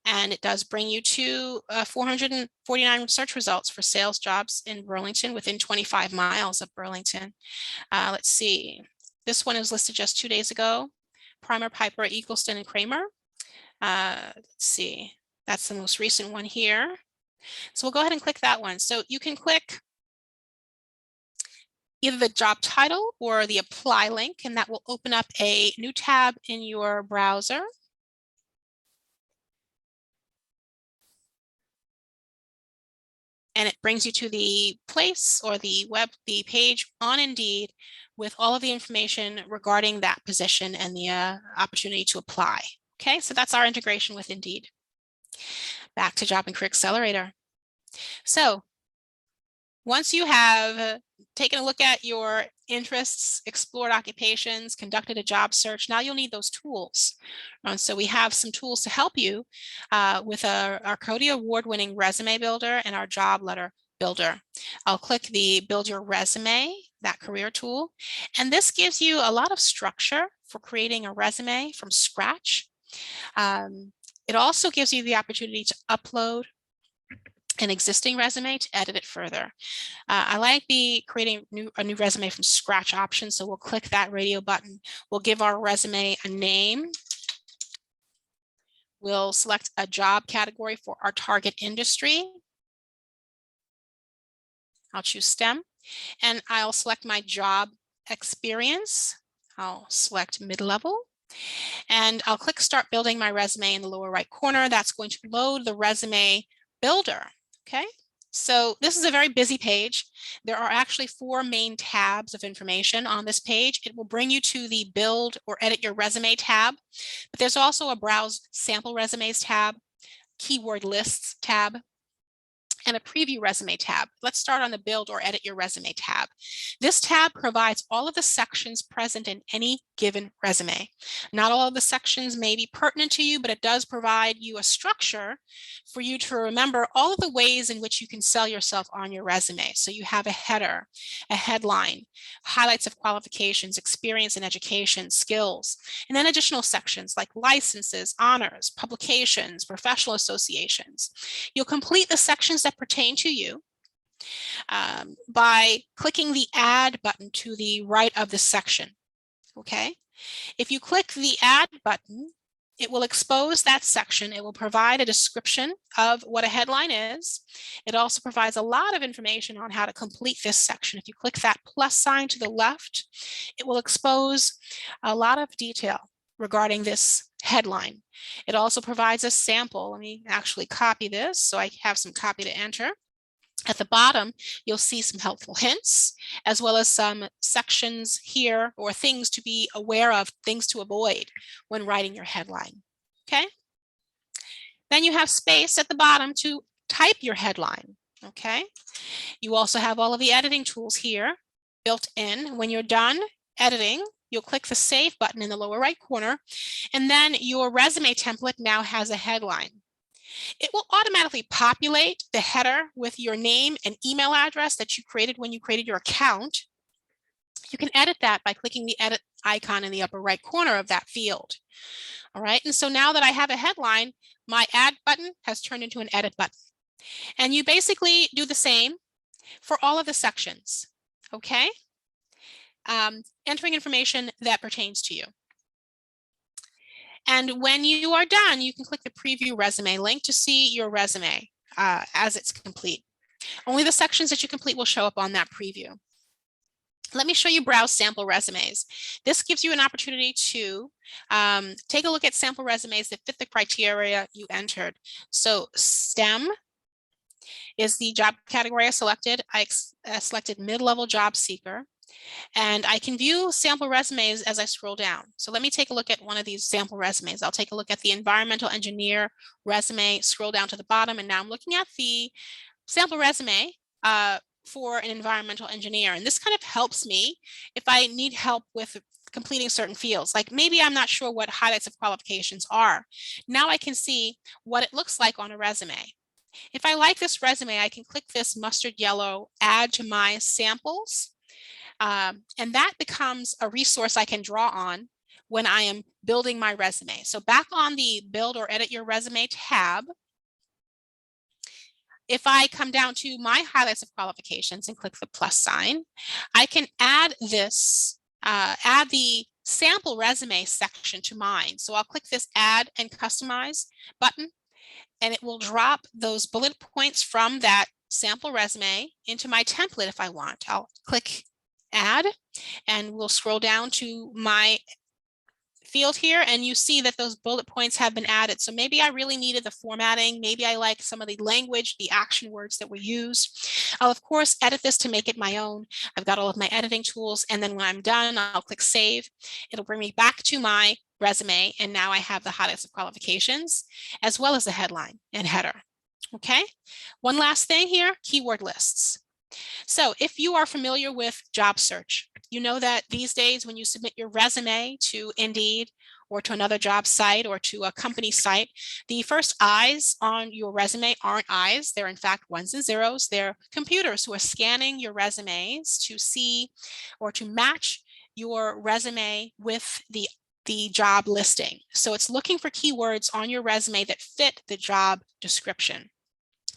And it does bring you to 449 search results for sales jobs in Burlington within 25 miles of Burlington. Let's see. This one was listed just 2 days ago. Primer, Piper, Eagleston, and Kramer. Let's see. That's the most recent one here. So we'll go ahead and click that one. So you can click either the job title or the apply link, and that will open up a new tab in your browser. And it brings you to the place or the page on Indeed with all of the information regarding that position and the opportunity to apply. Okay, so that's our integration with Indeed. Back to Job and Career Accelerator. So once you have taken a look at your interests, explored occupations, conducted a job search, now you'll need those tools. So we have some tools to help you with our CODI award-winning resume builder and our job letter builder. I'll click the Build Your Resume, that career tool, and this gives you a lot of structure for creating a resume from scratch. It also gives you the opportunity to upload an existing resume to edit it further. I like the creating a new resume from scratch option, so we'll click that radio button. We'll give our resume a name. We'll select a job category for our target industry. I'll choose STEM, and I'll select my job experience. I'll select mid-level, and I'll click Start Building My Resume in the lower right corner. That's going to load the resume builder. Okay, So this is a very busy page. There are actually 4 main tabs of information on this page. It will bring you to the Build or Edit Your Resume tab, but there's also a Browse Sample Resumes tab, Keyword Lists tab, and a Preview Resume tab. Let's start on the Build or Edit Your Resume tab. This tab provides all of the sections present in any given resume. Not all of the sections may be pertinent to you, but it does provide you a structure for you to remember all of the ways in which you can sell yourself on your resume. So you have a header, a headline, highlights of qualifications, experience in education, skills, and then additional sections like licenses, honors, publications, professional associations. You'll complete the sections that pertain to you by clicking the Add button to the right of the section. Okay, if you click the Add button, it will expose that section. It will provide a description of what a headline is. It also provides a lot of information on how to complete this section. If you click that plus sign to the left, it will expose a lot of detail regarding this headline. It also provides a sample. Let me actually copy this so I have some copy to enter. At the bottom, you'll see some helpful hints, as well as some sections here or things to be aware of, things to avoid when writing your headline. Okay. Then you have space at the bottom to type your headline. Okay. You also have all of the editing tools here built in. When you're done editing, you'll click the Save button in the lower right corner, and then your resume template now has a headline. It will automatically populate the header with your name and email address that you created when you created your account. You can edit that by clicking the edit icon in the upper right corner of that field. All right, and so now that I have a headline, my add button has turned into an edit button. And you basically do the same for all of the sections, okay? Entering information that pertains to you. And when you are done, you can click the Preview Resume link to see your resume as it's complete. Only the sections that you complete will show up on that preview. Let me show you Browse Sample Resumes. This gives you an opportunity to take a look at sample resumes that fit the criteria you entered. So STEM is the job category I selected. I selected mid-level job seeker. And I can view sample resumes as I scroll down. So let me take a look at one of these sample resumes. I'll take a look at the environmental engineer resume, scroll down to the bottom, and now I'm looking at the sample resume for an environmental engineer. And this kind of helps me if I need help with completing certain fields. Like maybe I'm not sure what highlights of qualifications are. Now I can see what it looks like on a resume. If I like this resume, I can click this mustard yellow, add to my samples. And that becomes a resource I can draw on when I am building my resume. So back on the Build or Edit Your Resume tab, if I come down to my highlights of qualifications and click the plus sign, I can add this, add the sample resume section to mine. So I'll click this Add and Customize button, and it will drop those bullet points from that sample resume into my template if I want. I'll click Add, and we'll scroll down to my field here, and you see that those bullet points have been added. So maybe I really needed the formatting. Maybe I like some of the language, the action words that were used. I'll of course edit this to make it my own. I've got all of my editing tools, and then when I'm done, I'll click Save. It'll bring me back to my resume, and now I have the highlights of qualifications as well as the headline and header. Okay, one last thing here, keyword lists. So if you are familiar with job search, you know that these days when you submit your resume to Indeed or to another job site or to a company site, the first eyes on your resume aren't eyes. They're in fact ones and zeros. They're computers who are scanning your resumes to see or to match your resume with the job listing. So it's looking for keywords on your resume that fit the job description.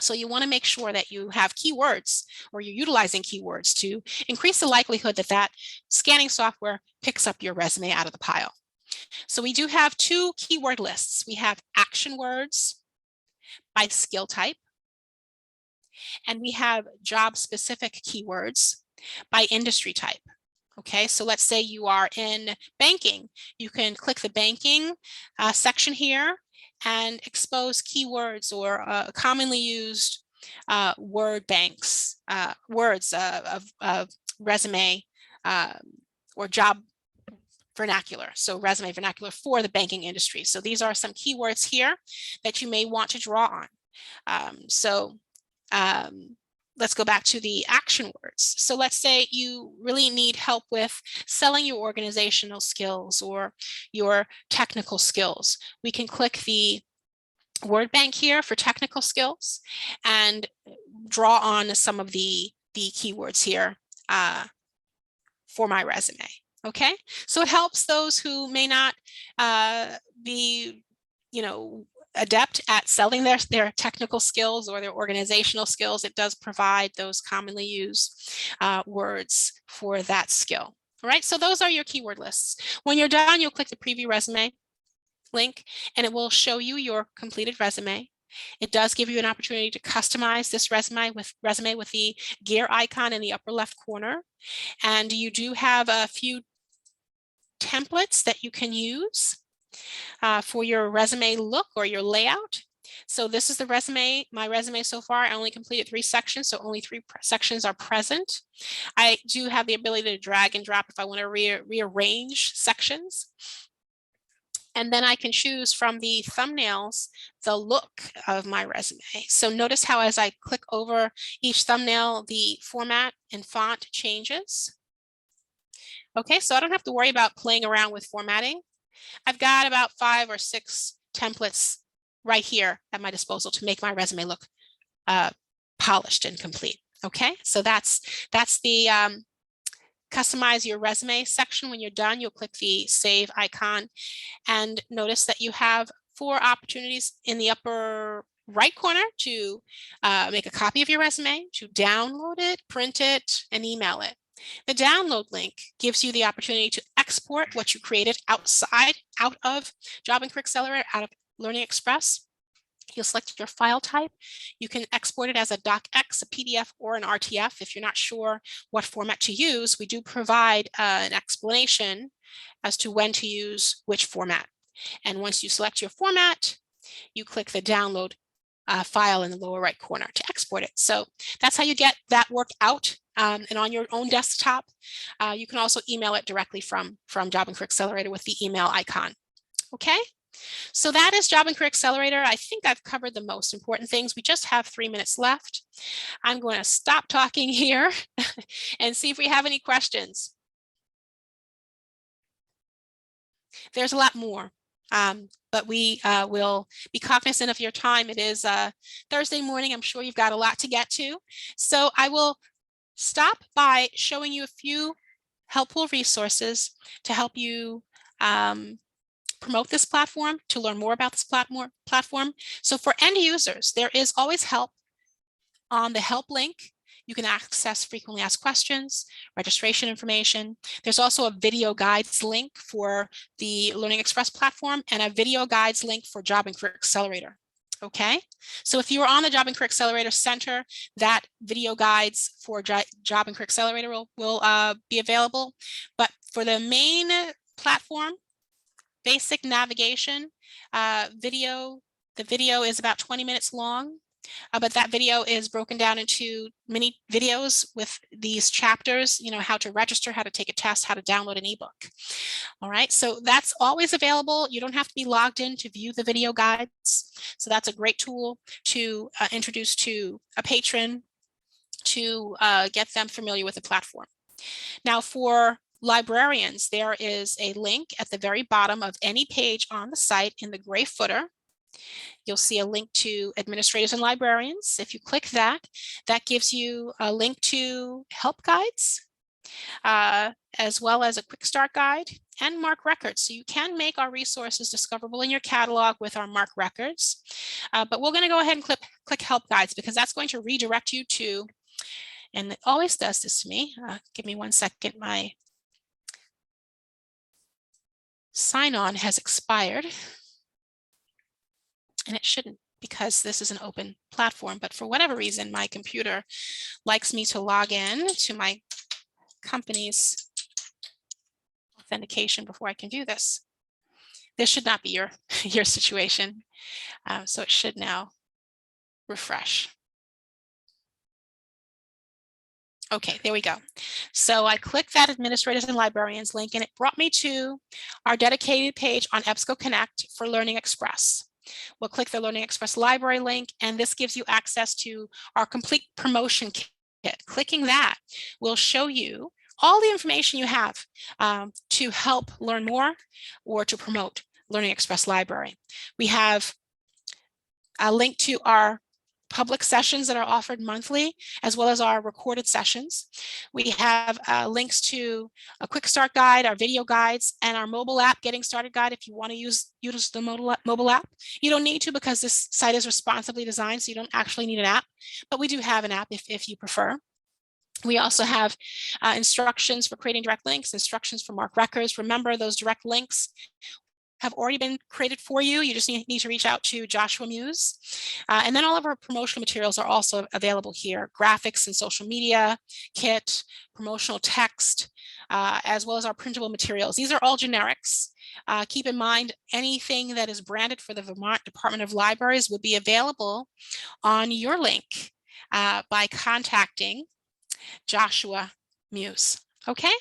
So you want to make sure that you have keywords or you're utilizing keywords to increase the likelihood that that scanning software picks up your resume out of the pile. So we do have 2 keyword lists. We have action words by skill type, and we have job specific keywords by industry type. Okay, so let's say you are in banking. You can click the banking section here and expose keywords or commonly used word banks, words of resume or job vernacular. So resume vernacular for the banking industry. So these are some keywords here that you may want to draw on. Let's go back to the action words. So let's say you really need help with selling your organizational skills or your technical skills. We can click the word bank here for technical skills and draw on some of the keywords here for my resume. Okay, so it helps those who may not be, adept at selling their technical skills or their organizational skills. It does provide those commonly used words for that skill. All right, so those are your keyword lists. When you're done, you'll click the preview resume link and it will show you your completed resume. It does give you an opportunity to customize this resume with the gear icon in the upper left corner. And you do have a few templates that you can use for your resume look or your layout. So this is the resume, my resume so far. I only completed 3 sections, so only 3 sections are present. I do have the ability to drag and drop if I want to rearrange sections. And then I can choose from the thumbnails the look of my resume. So notice how as I click over each thumbnail, the format and font changes. Okay, so I don't have to worry about playing around with formatting. I've got about 5 or 6 templates right here at my disposal to make my resume look polished and complete. Okay, so that's the customize your resume section. When you're done, you'll click the save icon and notice that you have 4 opportunities in the upper right corner to make a copy of your resume, to download it, print it, and email it. The download link gives you the opportunity to export what you created out of Job and Career Accelerator, out of LearningExpress. You'll select your file type. You can export it as a docx, a PDF, or an RTF. If you're not sure what format to use, we do provide an explanation as to when to use which format. And once you select your format, you click the download file in the lower right corner to export it. So that's how you get that work out and on your own desktop. You can also email it directly from Job and Career Accelerator with the email icon. Okay, so that is Job and Career Accelerator. I think I've covered the most important things. We just have 3 minutes left. I'm going to stop talking here and see if we have any questions. There's a lot more. But we will be cognizant of your time. It is Thursday morning. I'm sure you've got a lot to get to. So I will stop by showing you a few helpful resources to help you promote this platform, to learn more about this platform. So for end users, there is always help on the help link. You can access frequently asked questions, registration information. There's also a video guides link for the LearningExpress platform and a video guides link for Job and Career Accelerator. Okay, so if you are on the Job and Career Accelerator Center, that video guides for Job and Career Accelerator will be available. But for the main platform, basic navigation video, the video is about 20 minutes long. But that video is broken down into mini videos with these chapters, how to register, how to take a test, how to download an ebook. All right, so that's always available. You don't have to be logged in to view the video guides. So that's a great tool to introduce to a patron to get them familiar with the platform. Now for librarians, there is a link at the very bottom of any page on the site in the gray footer. You'll see a link to administrators and librarians. If you click that, that gives you a link to help guides, as well as a quick start guide and MARC records. So you can make our resources discoverable in your catalog with our MARC records. But we're going to go ahead and click help guides because that's going to redirect you to, and it always does this to me. Give me 1 second. My sign on has expired. And it shouldn't because this is an open platform, but for whatever reason, my computer likes me to log in to my company's authentication before I can do this. This should not be your situation. So it should now refresh. Okay, there we go. So I clicked that administrators and librarians link and it brought me to our dedicated page on EBSCO Connect for LearningExpress. We'll click the LearningExpress library link and this gives you access to our complete promotion kit. Clicking that will show you all the information you have to help learn more or to promote LearningExpress Library. We have a link to our public sessions that are offered monthly, as well as our recorded sessions. We have links to a quick start guide, our video guides, and our mobile app getting started guide if you want to use the mobile app. You don't need to because this site is responsibly designed, so you don't actually need an app, but we do have an app if you prefer. We also have instructions for creating direct links, instructions for mark records. Remember, those direct links have already been created for you. You just need to reach out to Joshua Muse. And then all of our promotional materials are also available here. Graphics and social media kit, promotional text, as well as our printable materials. These are all generics. Keep in mind, anything that is branded for the Vermont Department of Libraries would be available on your link by contacting Joshua Muse. Okay,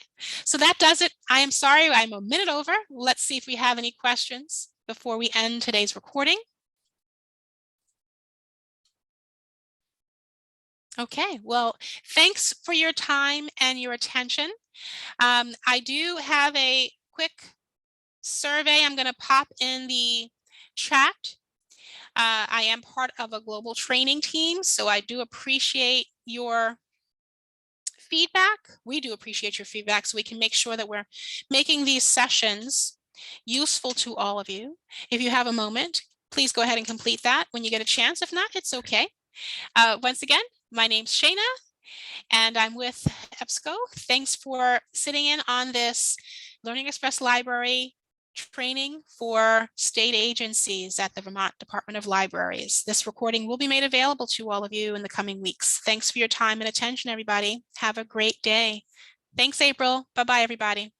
so that does it. I am sorry, I'm a minute over. Let's see if we have any questions before we end today's recording. Okay, well, thanks for your time and your attention. I do have a quick survey I'm going to pop in the chat. I am part of a global training team, so I do appreciate your feedback. We do appreciate your feedback so we can make sure that we're making these sessions useful to all of you. If you have a moment, please go ahead and complete that when you get a chance. If not, it's okay. Once again, my name's Shayna and I'm with EBSCO. Thanks for sitting in on this LearningExpress Library training for state agencies at the Vermont Department of Libraries. This recording will be made available to all of you in the coming weeks. Thanks for your time and attention, everybody. Have a great day. Thanks, April. Bye-bye, everybody.